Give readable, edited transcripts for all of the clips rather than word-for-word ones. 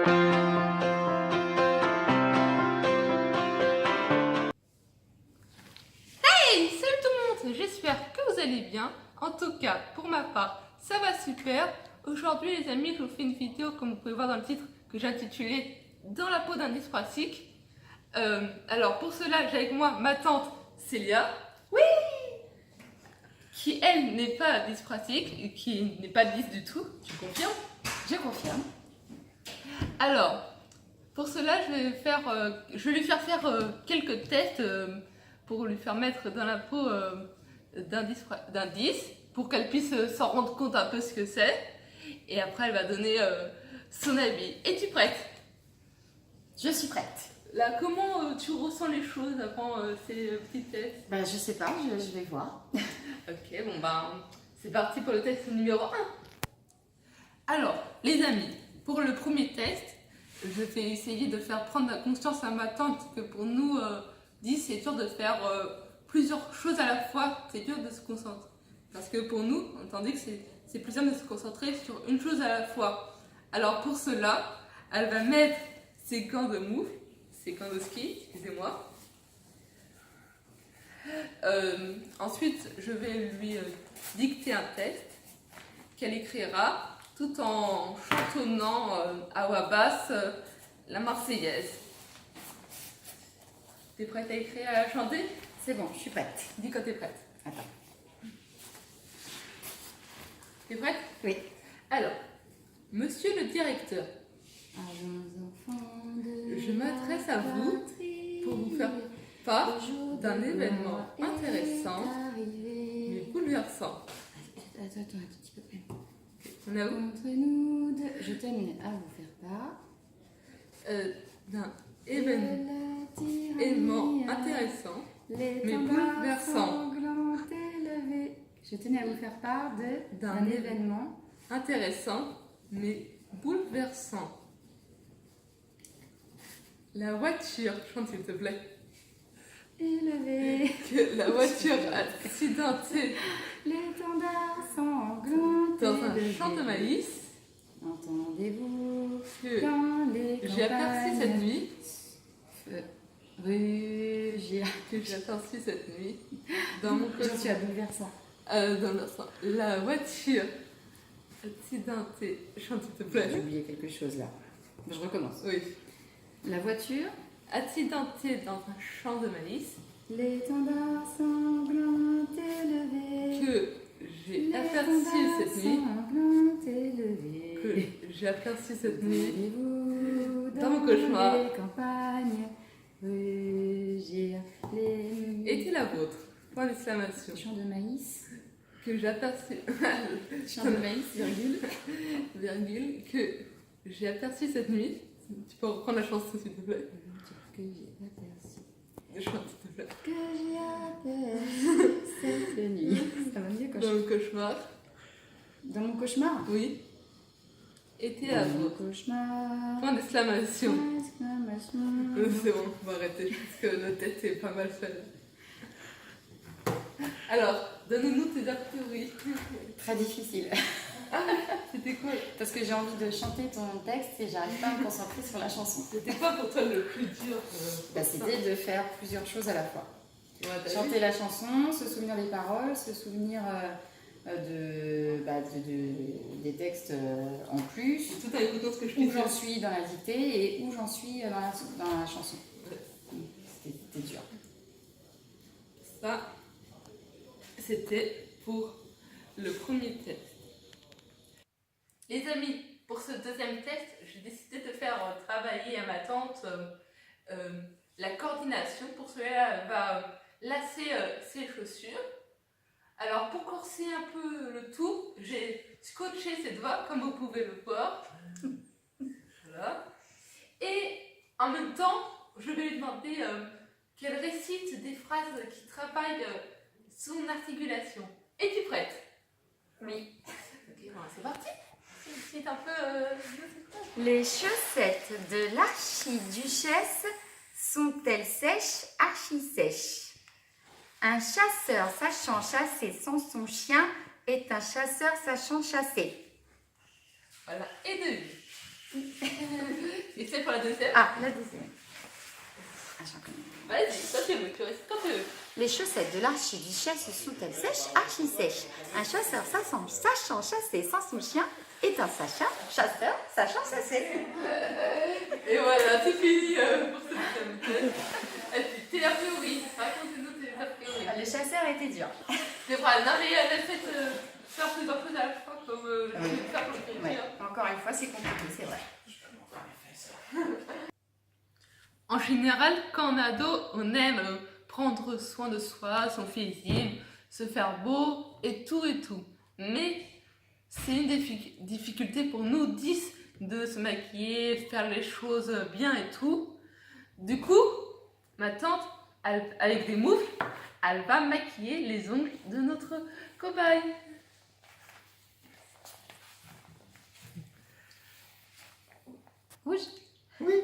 Hey, salut tout le monde, j'espère que vous allez bien. En tout cas, pour ma part, ça va super. Aujourd'hui les amis, je vous fais une vidéo comme vous pouvez voir dans le titre que j'ai intitulé Dans la peau d'un dyspraxique. Alors pour cela, j'ai avec moi ma tante Célia. Oui. Qui elle n'est pas dyspraxique, qui n'est pas dys du tout. Tu confirmes? Je confirme. Alors, pour cela, je vais lui faire faire quelques tests pour lui faire mettre dans la peau d'un 10 pour qu'elle puisse s'en rendre compte un peu ce que c'est. Et après, elle va donner son avis. Es-tu prête? Je suis prête. Là, comment tu ressens les choses avant ces petits tests? Ben, je sais pas, je vais voir. Ok, bon ben, c'est parti pour le test numéro 1. Alors, les amis, pour le premier test, je vais essayer de faire prendre conscience à ma tante que pour nous, 10, c'est dur de faire plusieurs choses à la fois. C'est dur de se concentrer. Parce que pour nous, tandis que c'est plus simple de se concentrer sur une chose à la fois. Alors pour cela, elle va mettre ses gants de moufle, ses gants de ski, excusez-moi. Ensuite, je vais lui dicter un test qu'elle écrira tout en chantonnant à voix basse la Marseillaise. T'es prête à écrire et à chanter? C'est bon, je suis prête. Dis quand t'es prête. Attends. T'es prête? Oui. Alors, monsieur le directeur, je m'adresse à vous pour vous faire part d'un événement intéressant mais bouleversant. Attends, un tout petit peu plus. On est où? Entre nous deux, je termine à vous faire part D'un événement intéressant mais bouleversant. Je tenais à vous faire part d'un événement Intéressant mais bouleversant. La voiture, chante s'il te plaît. élevé. Que la voiture accidentée L'étendard sanglanté dans un champ de maïs Entendez-vous que dans les j'ai aperçu cette campagnes nuit. Rugir. Que j'ai aperçu cette nuit dans mon J'en suis quotidien. à bouleversant. La voiture accidentée, chante s'il te plaît. J'ai oublié quelque chose là. Je recommence. Oui. La voiture. Accidentée dans un champ de maïs L'étendard sanglant élevé. que j'ai aperçu cette nuit. Sanglant élevé. Que j'ai aperçu cette nuit Entendez-vous dans mon cauchemar. les campagnes rugir les était la vôtre. Point d'exclamation. champs de maïs. Que j'ai aperçu. Champs de maïs, virgule. Virgule. Que j'ai aperçu cette nuit. Tu peux reprendre la chanson s'il te plaît. Que j'ai aperçu. Chante s'il te plaît. Que j'ai aperçu cette nuit. Ça va mieux quand Dans le cauchemar. Dans mon cauchemar. Oui. Était la Dans mon vôtre. cauchemar. Point d'exclamation. Exclamation. C'est bon, on va arrêter. Je pense que notre tête est pas mal faite. Alors, donne-nous tes a priori. Très difficile. C'était quoi? Parce que j'ai envie de chanter ton texte et j'arrive pas à me concentrer sur la chanson. C'était quoi pour toi le plus dur C'était de faire plusieurs choses à la fois. Ouais, t'as Chanter vu? la chanson, se souvenir des paroles, se souvenir des textes en plus, Tout en écoutant ce que je où dis. j'en suis dans la dictée et où j'en suis dans la chanson. C'était dur. Ça, c'était pour le premier test. Les amis, pour ce deuxième test, j'ai décidé de faire travailler à ma tante la coordination. Pour cela, elle va lasser ses chaussures. Alors, pour corser un peu le tout, j'ai scotché ses doigts, comme vous pouvez le voir. Voilà. Et en même temps, je vais lui demander qu'elle récite des phrases qui travaillent son articulation. Es-tu prête? Oui. Ok, bon, c'est parti. C'est un peu... Les chaussettes de l'archiduchesse sont-elles sèches, archi-sèches? Un chasseur sachant chasser sans son chien est un chasseur sachant chasser. Voilà, et de lui. C'est pour la deuxième. Ah, la deuxième. Ah, j'en connais. Vas-y, toi tu veux, tu restes quand tu veux. Les chaussettes de l'archiduchesse sont-elles sèches, archi sèches. Un chasseur sachant chasser sans son chien est un chasseur sachant chasser. Et voilà, c'est fini pour ce deuxième test. T'es la théorie, racontez-nous tes théories. Le chasseur était dur. C'est vrai, non mais elle a fait faire plusieurs choses à la fois comme je vais faire pour le Ouais. plaisir. Encore une fois, c'est compliqué, c'est vrai. En général, quand on est ado, on aime prendre soin de soi, son physique, se faire beau et tout et tout. Mais c'est une difficulté pour nous 10 de se maquiller, faire les choses bien et tout. Du coup, ma tante, avec des moufles, elle va maquiller les ongles de notre cobaye. Rouge? Oui.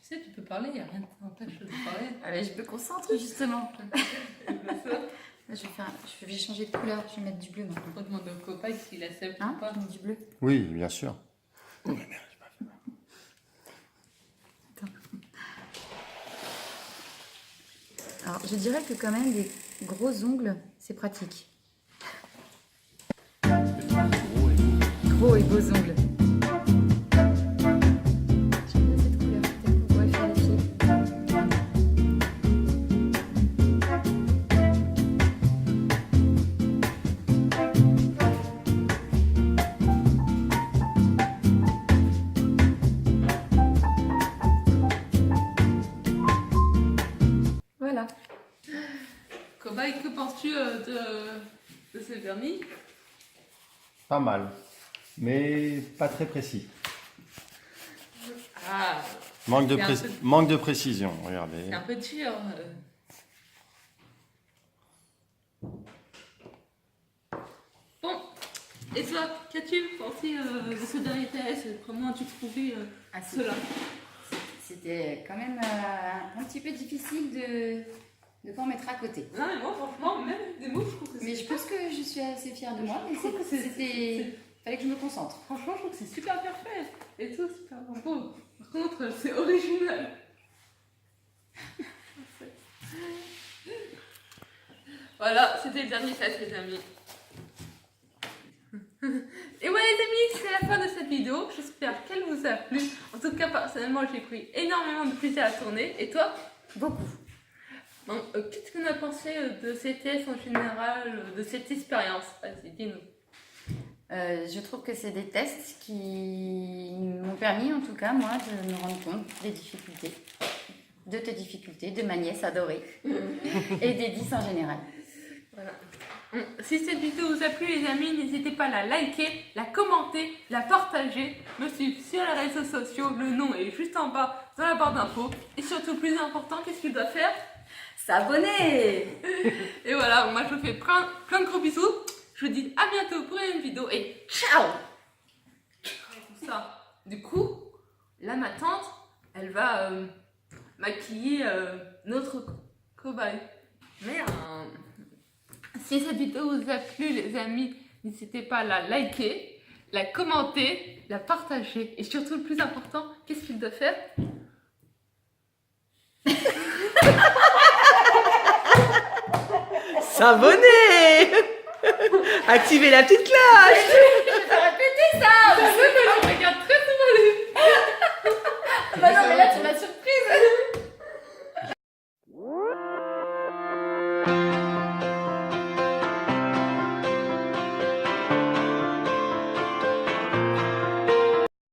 Tu sais, tu peux parler, il n'y a rien qui t'empêche de parler. Allez, je me concentre justement. Je vais changer de couleur, je vais mettre du bleu maintenant. On demande au copain s'il accepte Hein? ou pas. Je mets du bleu. Oui, bien sûr. Alors, je dirais que quand même, des gros ongles, c'est pratique. Gros et beaux ongles. J'aime bien cette couleur, peut-être qu'on pourrait faire les pieds. Voilà. Cobaye, que penses-tu de ce vernis? Pas mal, mais pas très précis. Ah, Manque de, C'est un peu- manque de précision, regardez. c'est un peu dur. Bon, et toi, qu'as-tu pensé de ce dernier test? Comment as-tu trouvé Ah, cela? C'était quand même un petit peu difficile de pas en mettre à côté. Non, mais moi, franchement, même des mots, je trouve que Mais c'est... je pense que je suis assez fière de moi, mais Je trouve que c'était... Fallait que je me concentre. Franchement, je trouve que c'est super bien fait. Et tout, super beau. Par contre, c'est original. Voilà, c'était le dernier test, les amis. Et ouais, les amis, c'est la fin de cette vidéo. J'espère qu'elle vous a plu. En tout cas, personnellement, j'ai pris énormément de plaisir à tourner. Et toi? Beaucoup. Donc, qu'est-ce qu'on a pensé de ces tests en général, de cette expérience? Vas-y, dis-nous. Je trouve que c'est des tests qui m'ont permis, en tout cas, moi, de me rendre compte des difficultés. De tes difficultés, de ma nièce adorée. Et des 10 en général. Voilà. Si cette vidéo vous a plu, les amis, n'hésitez pas à la liker, la commenter, la partager, me suivre sur les réseaux sociaux. Le nom est juste en bas dans la barre d'infos. Et surtout, plus important, qu'est-ce qu'il doit faire? S'abonner! Et voilà, moi je vous fais plein de gros bisous. Je vous dis à bientôt pour une vidéo et ciao! Comme ça. Du coup, là ma tante, elle va maquiller notre cobaye. Mais Si cette vidéo vous a plu, les amis, n'hésitez pas à la liker, la commenter, la partager. Et surtout, le plus important, qu'est-ce qu'il doit faire? S'abonner. Activez la petite cloche. Je vais répéter ça. Je regarde très souvent les... Bah non, mais là, tu m'as surprise.